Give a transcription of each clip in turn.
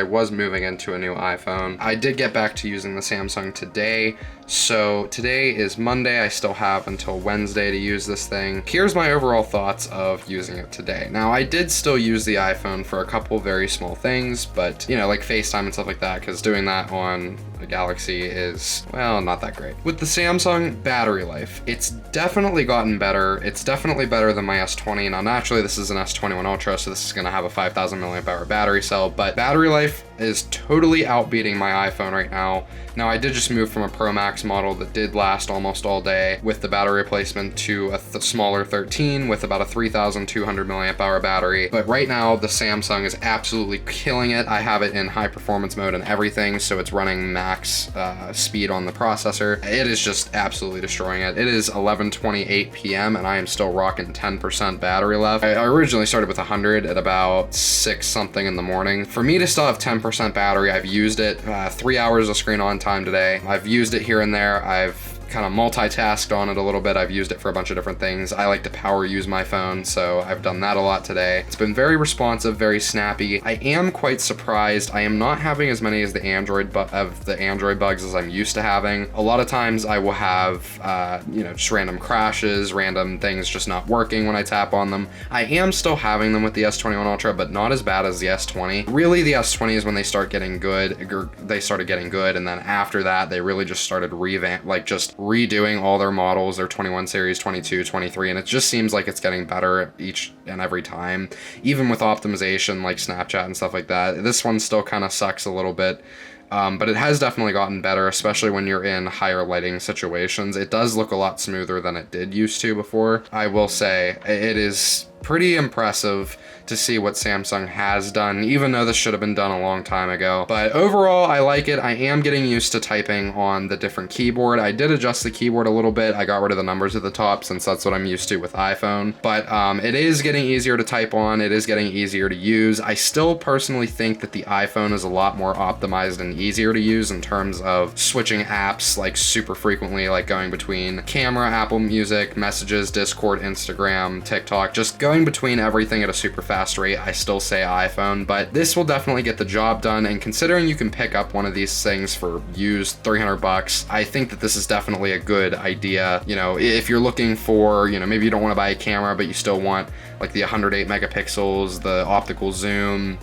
was moving into a new iPhone. I did get back to using the Samsung today. So today is Monday. I still have until Wednesday to use this thing. Here's my overall thoughts of using it today. Now, I did still use the iPhone for a couple very small things, but you know, like FaceTime and stuff like that, because doing that on a Galaxy is, well, not that great. With the Samsung battery life, it's definitely gotten better. It's definitely better than my S20. Now, naturally, this is an S21 Ultra, so this is gonna have a 5,000 milliamp hour battery cell, but battery life is totally outbeating my iPhone right now. Now, I did just move from a Pro Max model that did last almost all day with the battery replacement to a smaller 13 with about a 3,200 milliamp hour battery. But right now, the Samsung is absolutely killing it. I have it in high performance mode and everything, so it's running max speed on the processor. It is just absolutely destroying it. It is 11:28 p.m. and I am still rocking 10% battery left. I originally started with 100 at about 6 something in the morning. For me to still have 10% battery, I've used it 3 hours of screen on time today. I've used it here and there. I've kind of multitasked on it a little bit. I've used it for a bunch of different things. I like to power use my phone, so I've done that a lot today. It's been very responsive, very snappy. I am quite surprised. I am not having as many as the Android bugs as I'm used to having. A lot of times I will have, just random crashes, random things just not working when I tap on them. I am still having them with the S21 Ultra, but not as bad as the S20. Really, the S20 is when they started getting good, and then after that, they really just started just redoing all their models, their 21 series, 22, 23, and it just seems like it's getting better each and every time, even with optimization like Snapchat and stuff like that. This one still kind of sucks a little bit, but it has definitely gotten better, especially when you're in higher lighting situations. It does look a lot smoother than it did used to before. I will say it is pretty impressive to see what Samsung has done, even though this should have been done a long time ago. But overall, I like it. I am getting used to typing on the different keyboard. I did adjust the keyboard a little bit. I got rid of the numbers at the top since that's what I'm used to with iPhone. But it is getting easier to type on. It is getting easier to use. I still personally think that the iPhone is a lot more optimized and easier to use in terms of switching apps like super frequently, like going between camera, Apple Music, Messages, Discord, Instagram, TikTok, just going between everything at a super fast rate. I still say iPhone, but this will definitely get the job done, and considering you can pick up one of these things for used $300, I think that this is definitely a good idea. You know, if you're looking for, maybe you don't want to buy a camera, but you still want like the 108 megapixels, the optical zoom.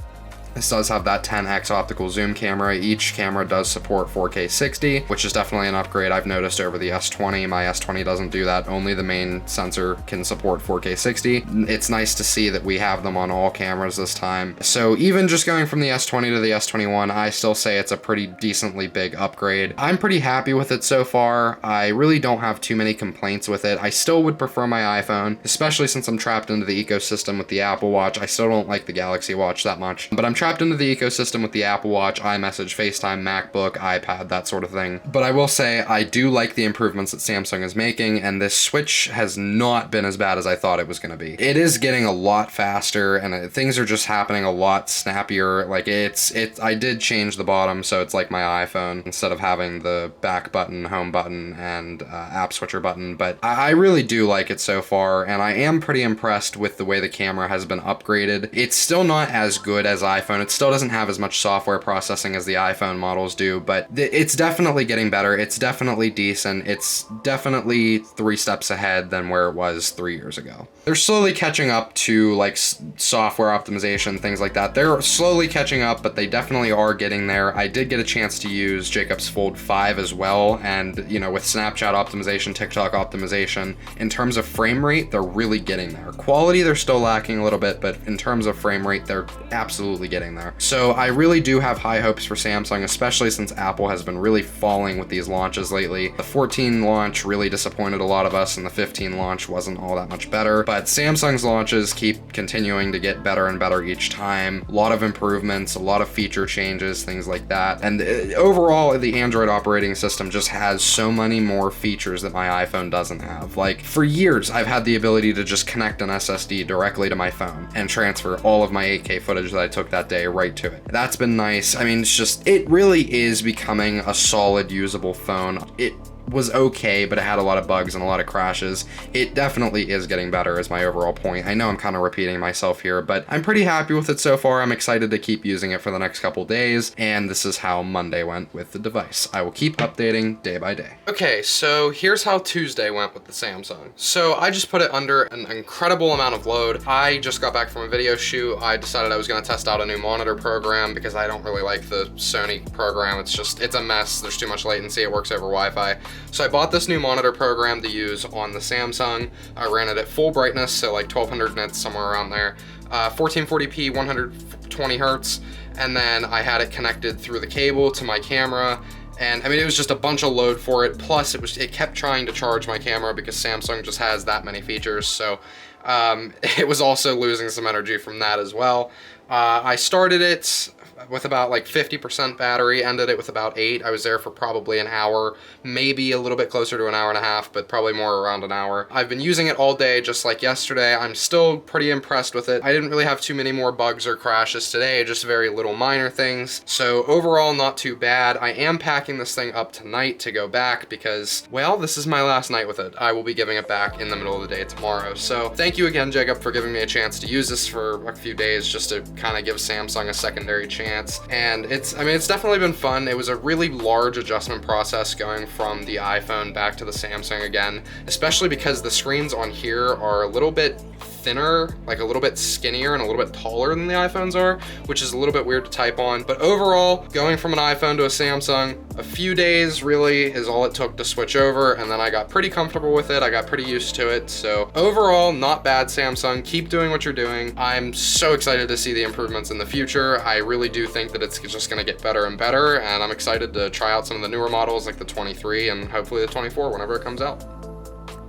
This does have that 10x optical zoom camera. Each camera does support 4K 60, which is definitely an upgrade I've noticed over the S20. My S20 doesn't do that. Only the main sensor can support 4K 60. It's nice to see that we have them on all cameras this time. So even just going from the S20 to the S21, I still say it's a pretty decently big upgrade. I'm pretty happy with it so far. I really don't have too many complaints with it. I still would prefer my iPhone, especially since I'm trapped into the ecosystem with the Apple Watch. I still don't like the Galaxy Watch that much, but I'm trapped into the ecosystem with the Apple Watch, iMessage, FaceTime, MacBook, iPad, that sort of thing. But I will say I do like the improvements that Samsung is making, and this Switch has not been as bad as I thought it was going to be. It is getting a lot faster, and things are just happening a lot snappier. Like I did change the bottom, so it's like my iPhone instead of having the back button, home button, and app switcher button. But I really do like it so far, and I am pretty impressed with the way the camera has been upgraded. It's still not as good as iPhone. It still doesn't have as much software processing as the iPhone models do, but it's definitely getting better. It's definitely decent. It's definitely 3 steps ahead than where it was 3 years ago. They're slowly catching up to like software optimization, things like that. They're slowly catching up, but they definitely are getting there. I did get a chance to use Jacob's Fold 5 as well, and with Snapchat optimization, TikTok optimization, in terms of frame rate, they're really getting there. Quality, they're still lacking a little bit, but in terms of frame rate, they're absolutely getting there. So I really do have high hopes for Samsung, especially since Apple has been really falling with these launches lately. The 14 launch really disappointed a lot of us, and the 15 launch wasn't all that much better, but Samsung's launches keep continuing to get better and better each time. A lot of improvements, a lot of feature changes, things like that. And overall, the Android operating system just has so many more features that my iPhone doesn't have. Like, for years, I've had the ability to just connect an SSD directly to my phone and transfer all of my 8K footage that I took that day right to it. That's been nice. I mean, it really is becoming a solid, usable phone. It was okay, but it had a lot of bugs and a lot of crashes. It definitely is getting better is my overall point. I know I'm kind of repeating myself here, but I'm pretty happy with it so far. I'm excited to keep using it for the next couple days, and this is how Monday went with the device. I will keep updating day by day. Okay, so here's how Tuesday went with the Samsung. So I just put it under an incredible amount of load. I just got back from a video shoot. I decided I was gonna test out a new monitor program because I don't really like the Sony program. It's a mess. There's too much latency. It works over Wi-Fi. So I bought this new monitor program to use on the Samsung. I ran it at full brightness, so like 1200 nits, somewhere around there. 1440p, 120 hertz. And then I had it connected through the cable to my camera. And I mean, it was just a bunch of load for it. Plus it kept trying to charge my camera because Samsung just has that many features. So it was also losing some energy from that as well. I started it with about like 50% battery, ended it with about 8. I was there for probably an hour, maybe a little bit closer to an hour and a half, but probably more around an hour. I've been using it all day, just like yesterday. I'm still pretty impressed with it. I didn't really have too many more bugs or crashes today, just very little minor things. So overall, not too bad. I am packing this thing up tonight to go back because, well, this is my last night with it. I will be giving it back in the middle of the day tomorrow. So thank you again, Jacob, for giving me a chance to use this for a few days just to kind of give Samsung a secondary chance. And it's definitely been fun. It was a really large adjustment process going from the iPhone back to the Samsung again, especially because the screens on here are a little bit thinner, like a little bit skinnier and a little bit taller than the iPhones are, which is a little bit weird to type on. But overall, going from an iPhone to a Samsung, a few days really is all it took to switch over, and then I got pretty comfortable with it. I got pretty used to it. So overall, not bad, Samsung. Keep doing what you're doing. I'm so excited to see the improvements in the future. I really do think that it's just gonna get better and better, and I'm excited to try out some of the newer models like the 23 and hopefully the 24 whenever it comes out.